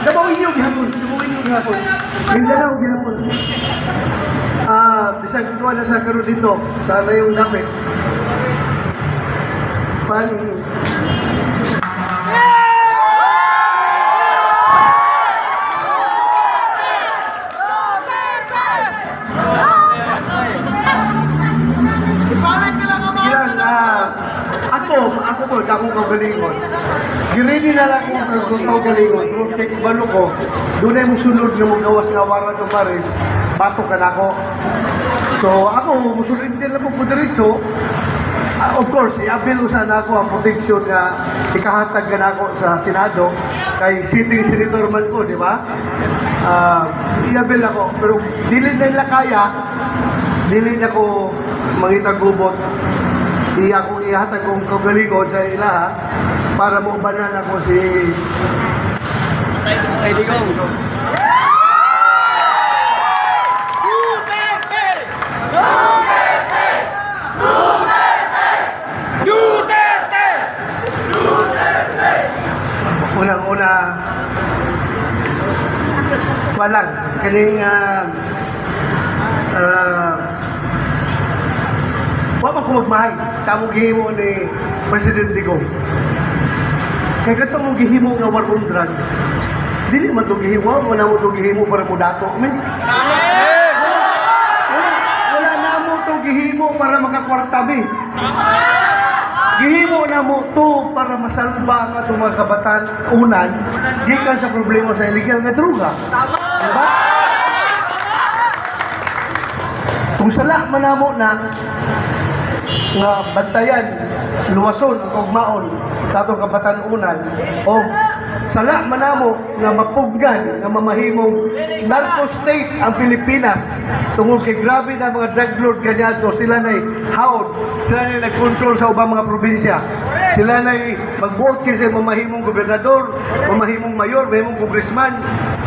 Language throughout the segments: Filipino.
Gabawin niyo gihapon. Mindanao gihapon. Bisag ko na sa karon dito. Sana yung dapit. Paano? Ako kagalingon. Giredi na lang kung kagalingon. Kung kay kubalo ko, doon ay musulod nga mong gawas nga wara ng Paris, batok ka na ako. So ako, musulod din lang po diretso. Of course, i-avail ko sana ako ang protection nga ikahatag ka na ako sa Senado kay sitting senator man ko, di ba? I-avail ako. Pero dili na nila kaya, dili na ko mangitagubot. Di ako ihatag kong kagalingon sa ilaha para maubanan ako si Digong. Duterte! Unang-una, walang kaning wala ko magmahay sa among gihimo ni President Digong. Kaya gato mong gihimo nga war on drugs, dili man itong gihimo, wala mo itong gihimo para mo dato. Wala na mo itong gihimo para makakwartabi. Gihimo na mo ito para masalba ka itong mga kabataan unan, gikan sa problema sa illegal nga droga. Diba? Kung sala manamo na nga bantayan, luwason, ugmaon sa atong kabataan unan, o sala manamo nga mapuggan nga mamahimong narco state ang Pilipinas tungod kay grabe na mga drug lord kanyato, sila na'y haod, sila na'y nag-control sa ubang mga probinsya, sila na'y mag-work sa mamahimong gobernador, mamahimong mayor, mamahimong congressman,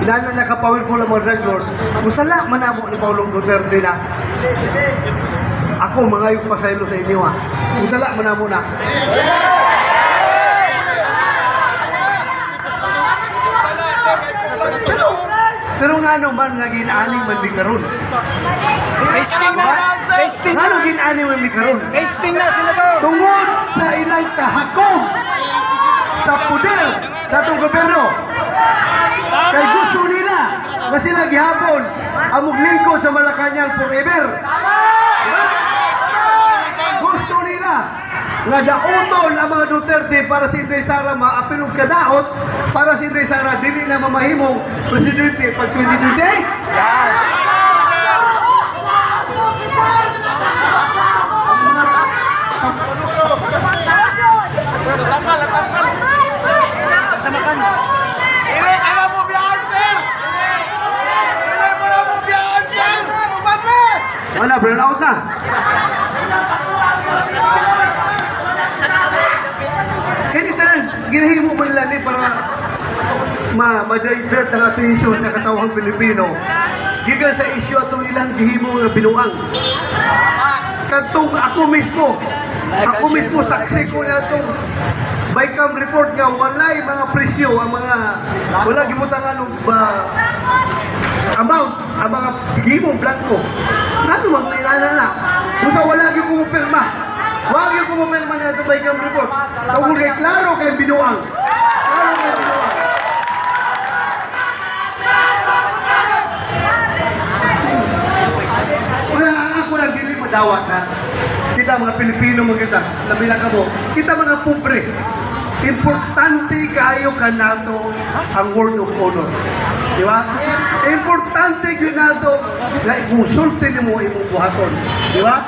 inana nakapawil po lang mga drug lord. Kung sala manamo ni Paulong Duterte na ako mangayog pasaylo sa inyo ha. Kung sala manamo na. Pero nga naman, naging aning man di karon. Tasting na! Tasting Nga na! naging aning man di karon. Tasting na sila to! Tungod sa ilang kahakong sa puder sa atong gobyerno. Kay gusto nila na sila gihapon ang muglingkod sa Malacanang forever. Gusto nila nga daoton ang mga Duterte para si Inday Sara maapilog kadaot, para si Inday Sara dili na mamahimong presidente pag 2028. Wala, burn out na. Kaya tanan, ginahimo mo nila ni para ma-divert ang atensyon sa katawang Pilipino. Giga sa isyu atong ilang gihimo nga binuang. Katong ako mismo saksi ko na itong Bicam report nga walay mga presyo ang mga wala gibutangan og amount ang mga gihimong blanco. Ano mang tinana na? Kung wala gyud ko pirma. Wag yung kumupirma na ito Bicam report. Kung kay klaro kay binuang. Klaro kay binuang. Wala, ako lang dili madawat na. Kita mga Pilipino mga nabila ka mo. Kita mga pobre. Importante kayo ka nato ang word of honor. Di ba? Importante kayo nato na imusulti ni mo imong buhaton. Di ba?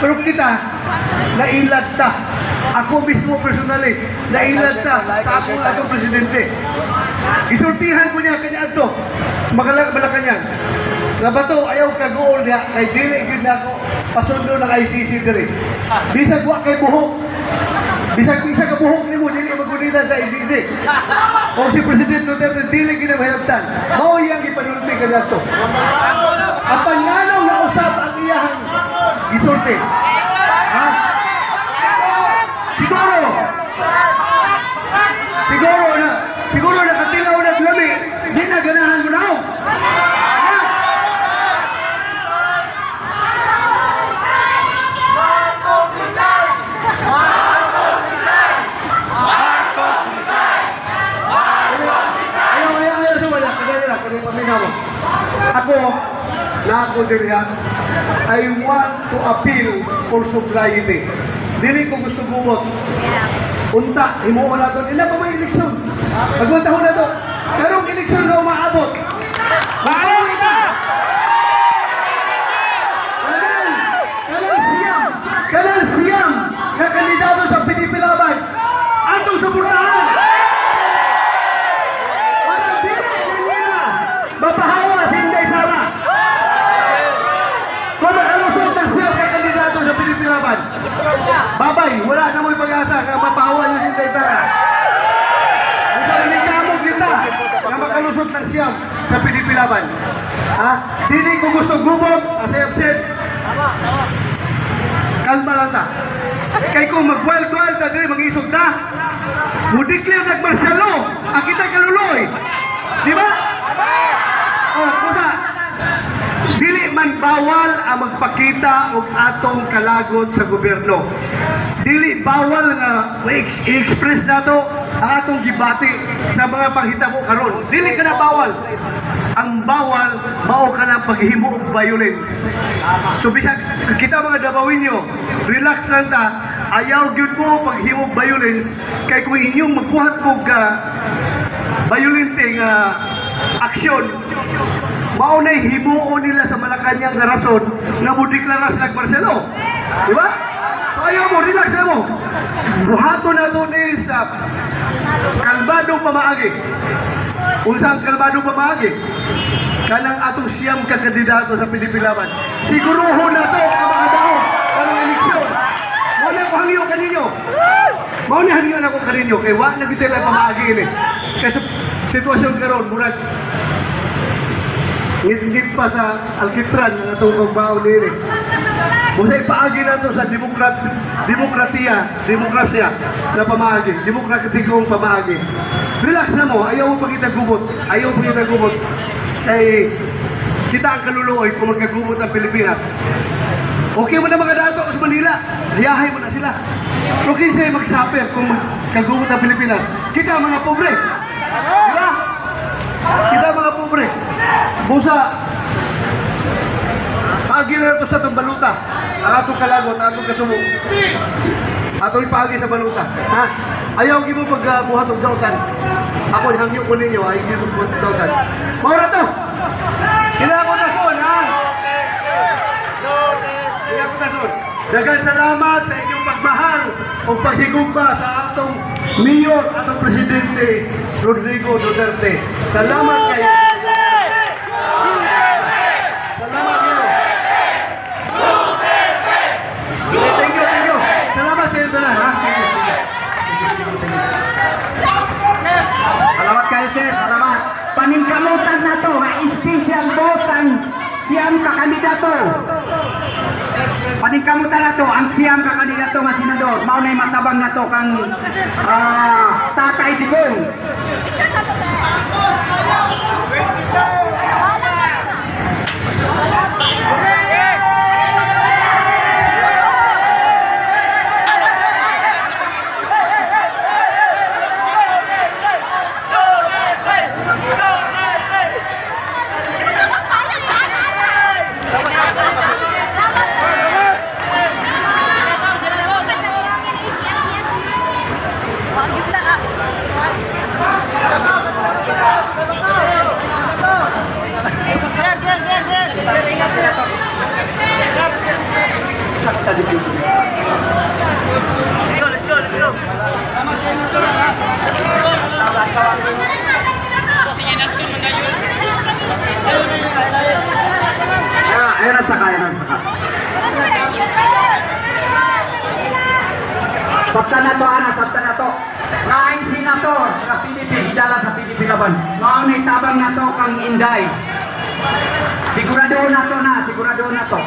Pero kita, nailad ta. Ako mismo personally, nailad ta sa akong presidente. Isultihan ko niya kanya ato. Malacanang. Nga ba to, ayaw ka-goal niya, kay dili yun na ako pasundo ng ICC diri. Bisag wa kay buhok. Bisag isa ka buhok ni mo, dili magunitan sa ICC. O si President Duterte, dili ginamahilabtan. Mao iyang ipanulti ka na to. Ang panganong na usap ang iyahang isulti. Ha? Siguro nakatilaw na lami na ako diriya, I want to appeal for sobriety. Dili ko gusto gumot. Unta, himuon na to. Ila pa may eleksyon. Magwantahon na to. Karong eleksyon na umaabot. Maalis na! Kanan siyam na kandidato sa PDP Laban. Atong suportahan. Para dili nila mapahawa si Inday Sara. Kung makalusot na siyam na kandidato sa PDP Laban. Babay, wala na mo'y pag-asa na mapahawa niyo si Inday Sara. Nagkamog kita na makalusot ng siyam sa PDP Laban. Ha? Dili ko gusto gubog, asay-absent. Kalma lang ta. Kay kung mag-wild-wild na dili, mag-isog na. Mudiklir nag-marsyalo. Ang kita kaluloy. Di ba? O, kusa. Dili man bawal ang magpakita og atong kalagot sa gobyerno. Dili bawal nga i-express nato ang atong gibati sa mga panghitabo karon. Dili ka na bawal. Ang bawal, mao ka ng paghihimo og violence. So bisag kita mga Dabawinyo, relax lang ta. Ayaw gyud mo paghihimo og violence kay kung inyong magbuhat og violente nga aksyon, mao na himuon nila sa Malacañang nga rason nga modeklara sa nagparselo. Di ba? So ayaw mo, relax na mo. Buhaton na ito is kalmadong pamaagi. Unsang kalmadong pamaagi? Kanang atong siyam ka kandidato sa PDP Laban. Siguruhon na ito ang mga daon ng eleksyon. Mao na ko hangyo kaninyo. Mao na hangyo na ko kaninyo. Kaya wag na kita lang pamaagi ini. Kasi sitwasyon karon murag ngit pa sa alkitran na itong pagbaon nila. Musay paagi na ito sa demokrasya na pamaagi. Demokratikong pamaagi. Relax na mo. Ayaw mo pagkita gubot. Ayaw mo pagkita gubot. Kay kita ang kaluluoy kung magkagubot ang Pilipinas. Okay mo na mga dato sa Manila. Hayahay mo na sila. Okay sila magsaper kung magkagubot ang Pilipinas. Kita mga pobre. Diba? Kita mga pobre. Busa, paagi na ito sa itong baluta. Ang atong kalagot, ang atong kasumo. Atong ipaagi sa baluta. Ha? Ayaw mo pagbuhat ng dautan. Ako, hangyo ko ninyo, ayaw mo pagbuhat ng dautan. Maura to! Kinako na son, ha? Kinako na son. Daghang salamat sa inyong pagmahal o paghigugma sa atong Mayor, atong Presidente Rodrigo Duterte. Salamat kayo. Salamat kayo. Thank you. Salamat sa inyo na, ha? Salamat kayo, sir. Salamat. Paningkamutan na to, nga special vote ang siyam ka kandidato. Paningkamutan na to, ang siyam ka kandidato nga senador. Maunay matabang na to kang Tatay Digong. Let's go. Sige, natin magayon. Ayan ang saka. Sabta na to. Ngayon senator sa PDP, hidala sa PDP Laban. Maunay tabang na to kang Inday. Sigurado na to.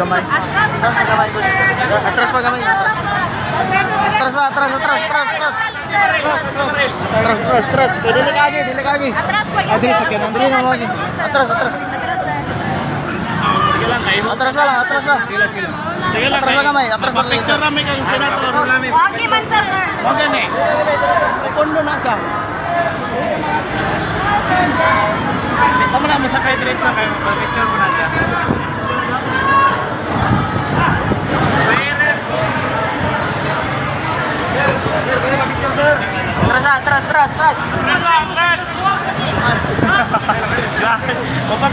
gamay. Atras pa gamay, sir. Atras pa gamay. Atras pa, atras. Dili kagi. Atras pa Ah, dili sakyan. Dili na mo. Atras. Atras, sir. Sige lang kayo. Atras pa lang. Sige lang Atras pa gamay. Atras pa lang. Picture namin kang senator namin. Okay man sa sir. Okay ni. Puno na sa. Tama na masakay diretso kayo. Picture mo na siya. Atras.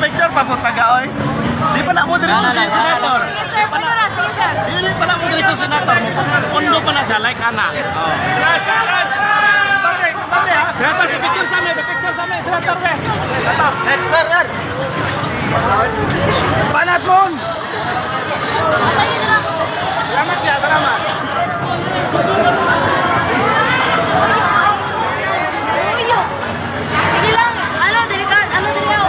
Picture pa po taga oy. Di pa na mo diretso si senator. Sige sir, pwede na. Sige sir. Dili pa na mo diretso si senator. Puno pa na siya like ana. Oh. Bate ha. Senator, picture sa amin, senator be. Senator. Panat mo. Salamat ya, salamat. Uyo. Hindi lang. Ano, delikat. Ano, delikat.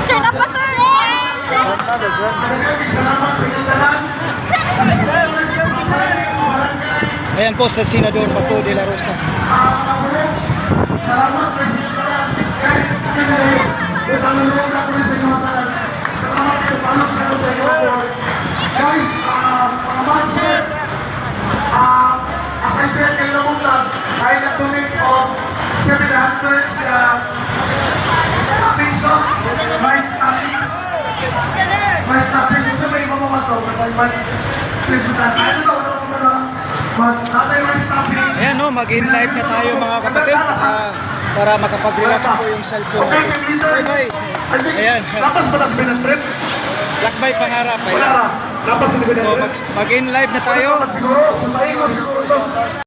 Sir, napa sir? Ayan po sa Senador Bato de la Rosa. Salamat, Presidente. Guys, itanulong na po rin sa inyo mga talan. Salamat kayo, paano sa inyo sa inyo. Guys, mga manser, as I said, kayo namuntan, ay nag-donate of 700 piso, my studies. My studies, ito may mamamato, may piso na. Ano daw, tatay my studies. Ayan no, mag-in live na tayo mga kapatid. Para makapag-relax po yung cellphone Okay, natin. leader. Bye. Ayan. Lapas ba na trip? Lakbay pangarap. Wala Ayan. na. Lapas ba na So mag-in live na tayo. Siguro, siguro to.